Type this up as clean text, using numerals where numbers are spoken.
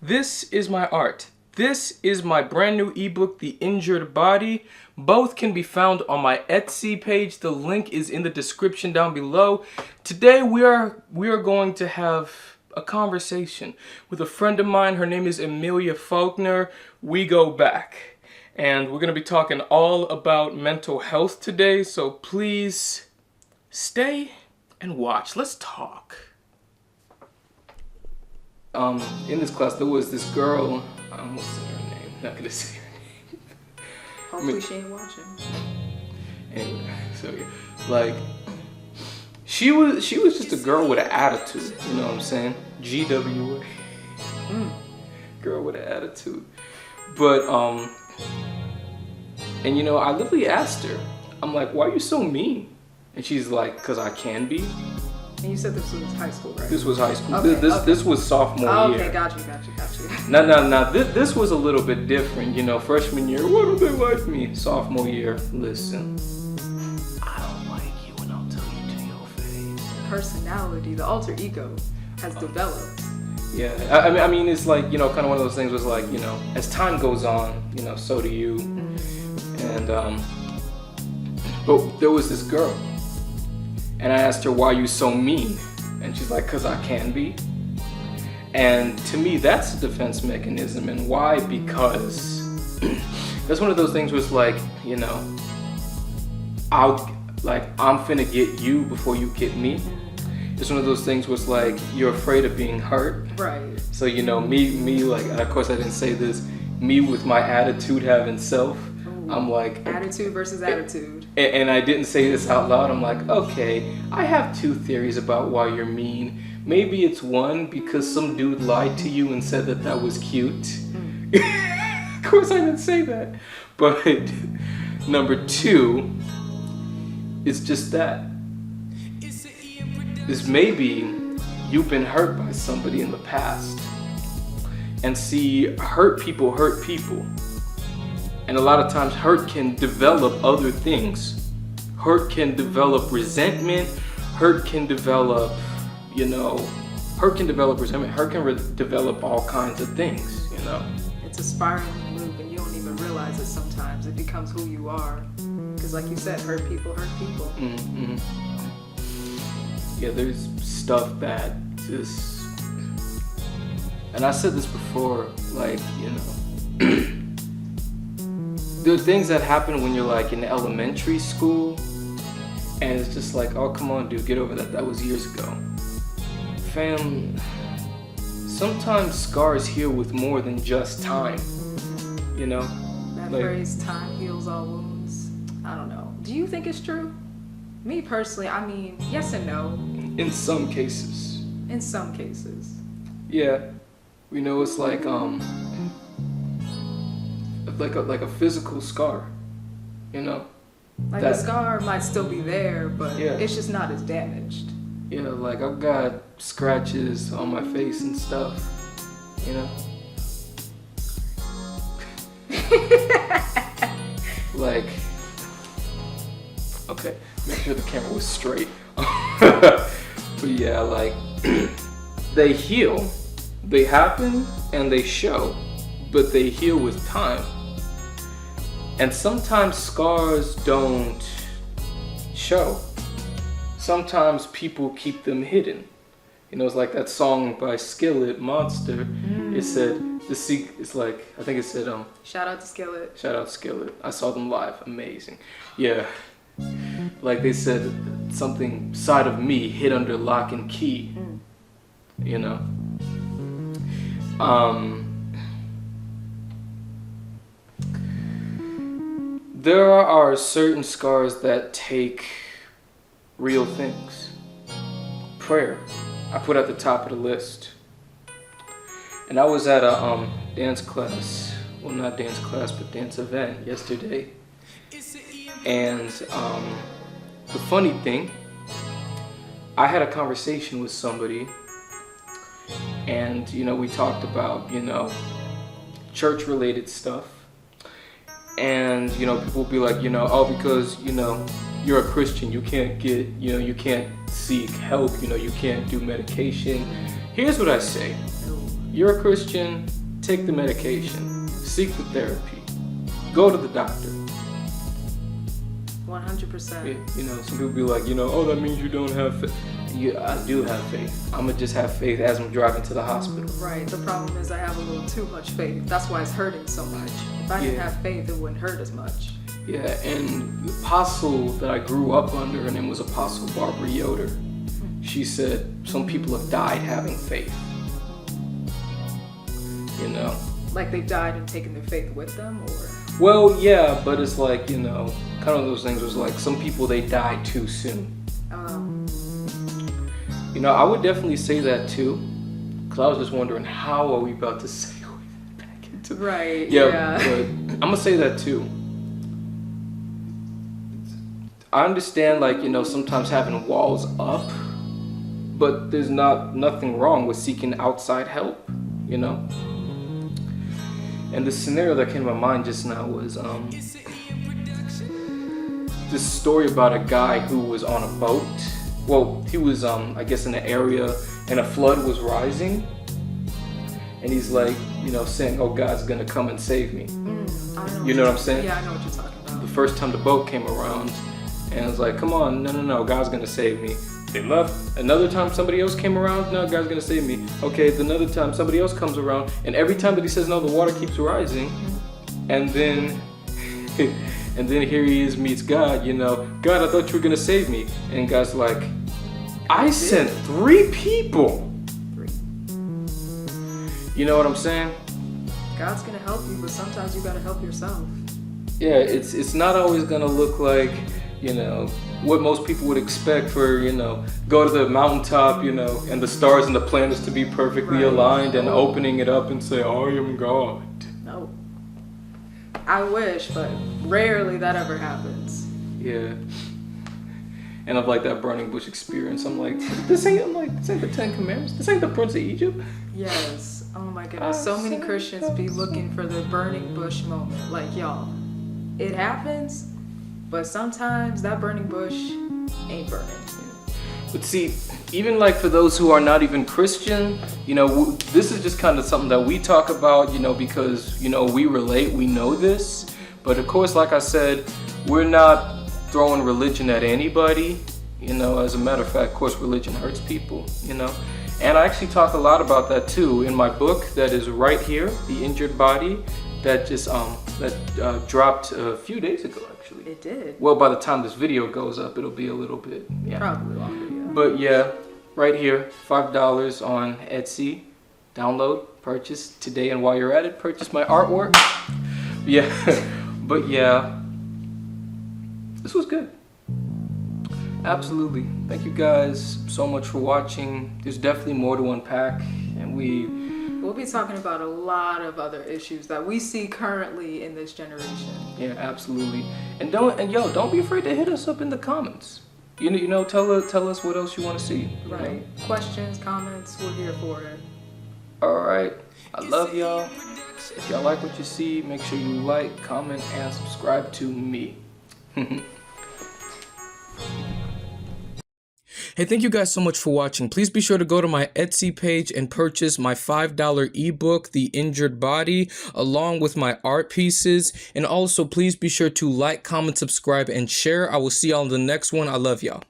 This is my art. This is my brand new ebook, The Injured Body. Both can be found on my Etsy page. The link is in the description down below. Today we are going to have a conversation with a friend of mine. Her name is Amelia Faulkner. We go back. And we're going to be talking all about mental health today. So please stay and watch. Let's talk. In this class, there was this girl. I almost said her name. Not gonna say her name. Hopefully she ain't watching. Anyway, so yeah, like she was just a girl with an attitude. You know what I'm saying? GWA. Girl with an attitude. But and you know, I literally asked her. I'm like, why are you so mean? And she's like, 'cause I can be. And you said this was high school, right? This was high school. Okay, This was sophomore year. Okay, got you. Now, this was a little bit different. You know, freshman year, why don't they like me? Sophomore year, listen, I don't like you and I'll tell you to your face. Personality, the alter ego has developed. Yeah, I mean, it's like, you know, kind of one of those things was like, you know, as time goes on, you know, so do you. And, but there was this girl. And I asked her, why are you so mean? And she's like, 'cause I can be. And to me, that's a defense mechanism. And why? Because that's one of those things where it's like, you know, I'm finna get you before you get me. It's one of those things where it's like, you're afraid of being hurt. Right. So, you know, me like, and of course I didn't say this, me with my attitude having self, I'm like... Attitude versus attitude. And I didn't say this out loud. I'm like, okay, I have two theories about why you're mean. Maybe it's one, because some dude lied to you and said that that was cute. Of course I didn't say that. But number two, it's just that. Is maybe you've been hurt by somebody in the past. And see, hurt people hurt people. And a lot of times hurt can develop other things. Hurt can develop resentment. Hurt can develop, you know, hurt can develop resentment. Hurt can develop all kinds of things, you know. It's a spiraling loop and you don't even realize it sometimes. It becomes who you are. Because like you said, hurt people hurt people. Mm-hmm. Yeah, there's stuff that just... And I said this before, like, you know... There are things that happen when you're like in elementary school and it's just like, oh, come on, dude, get over that. That was years ago. Fam, sometimes scars heal with more than just time, you know? That phrase, time heals all wounds. I don't know. Do you think it's true? Me personally, I mean, yes and no. In some cases. In some cases. Yeah. You know, it's like a physical scar, you know? Like the scar might still be there, but yeah, it's just not as damaged. Yeah, like I've got scratches on my face and stuff, you know? Like, okay, make sure the camera was straight. But yeah, like, they heal, they happen, and they show, but they heal with time. And sometimes scars don't show. Sometimes people keep them hidden. You know, it's like that song by Skillet, Monster. It said, it's like, I think it said, shout out to Skillet. Shout out to Skillet. I saw them live, amazing. Yeah. Like they said, something side of me hid under lock and key. You know? There are certain scars that take real things. Prayer, I put at the top of the list. And I was at a dance class, well, not dance class, but dance event yesterday. And the funny thing, I had a conversation with somebody and, you know, we talked about, you know, church-related stuff. And, you know, people will be like, you know, oh, because, you know, you're a Christian, you can't get, you know, you can't seek help, you know, you can't do medication. Here's what I say. You're a Christian, take the medication, seek the therapy, go to the doctor. 100%. You know, some people be like, you know, oh, that means you don't have faith. I do have faith. I'm gonna just have faith as I'm driving to the hospital. Right. The problem is I have a little too much faith. That's why it's hurting so much. If I didn't have faith, it wouldn't hurt as much. Yeah, and the apostle that I grew up under, her name was Apostle Barbara Yoder. She said some people have died having faith. You know? Like they died and taken their faith with them, or? Well, yeah, but it's like, you know, kind of those things was like some people, they die too soon. You know, I would definitely say that too, because I was just wondering, how are we about to segue back into... Right, yeah. But I'm going to say that too. I understand, like, you know, sometimes having walls up, but there's nothing wrong with seeking outside help, you know? And the scenario that came to my mind just now was this story about a guy who was on a boat. Well, he was, I guess, in an area, and a flood was rising. And he's like, you know, saying, oh, God's gonna come and save me. You know what I'm saying? Yeah, I know what you're talking about. The first time the boat came around, and I was like, come on, no, God's gonna save me. They left. Another time somebody else came around, no, God's gonna save me. Okay, another time somebody else comes around, and every time that he says no, the water keeps rising. And then and then here he is, meets God, you know, God, I thought you were gonna save me. And God's like, I sent 3 people. 3. You know what I'm saying? God's gonna help you, but sometimes you gotta help yourself. Yeah, it's not always gonna look like, you know, what most people would expect for, you know, go to the mountaintop, you know, and the stars and the planets to be perfectly aligned and opening it up and say, I am God. No. I wish, but rarely that ever happens. Yeah. And of like that burning bush experience, I'm like, this ain't the 10 Commandments. This ain't the Prince of Egypt. Yes. Oh my goodness. So many Christians be looking for the burning bush moment. Like, y'all, it happens, but sometimes that burning bush ain't burning. But see, even like for those who are not even Christian, you know, this is just kind of something that we talk about, you know, because, you know, we relate, we know this. But of course, like I said, we're not throwing religion at anybody. You know, as a matter of fact, of course, religion hurts people, you know. And I actually talk a lot about that too in my book that is right here, The Injured Body, that just dropped a few days ago, actually. It did. Well, by the time this video goes up, it'll be a little bit, yeah. Probably longer, yeah. But yeah, right here, $5 on Etsy. Download, purchase today, and while you're at it, purchase my artwork. Yeah, but yeah, this was good. Absolutely. Thank you guys so much for watching. There's definitely more to unpack, and we'll be talking about a lot of other issues that we see currently in this generation. Yeah, absolutely. And don't be afraid to hit us up in the comments. You know, tell us what else you want to see. Right. Know? Questions, comments, we're here for it. All right. I love y'all. If y'all like what you see, make sure you like, comment, and subscribe to me. Hey, thank you guys so much for watching. Please be sure to go to my Etsy page and purchase my $5 ebook, The Injured Body, along with my art pieces. And also, please be sure to like, comment, subscribe, and share. I will see y'all in the next one. I love y'all.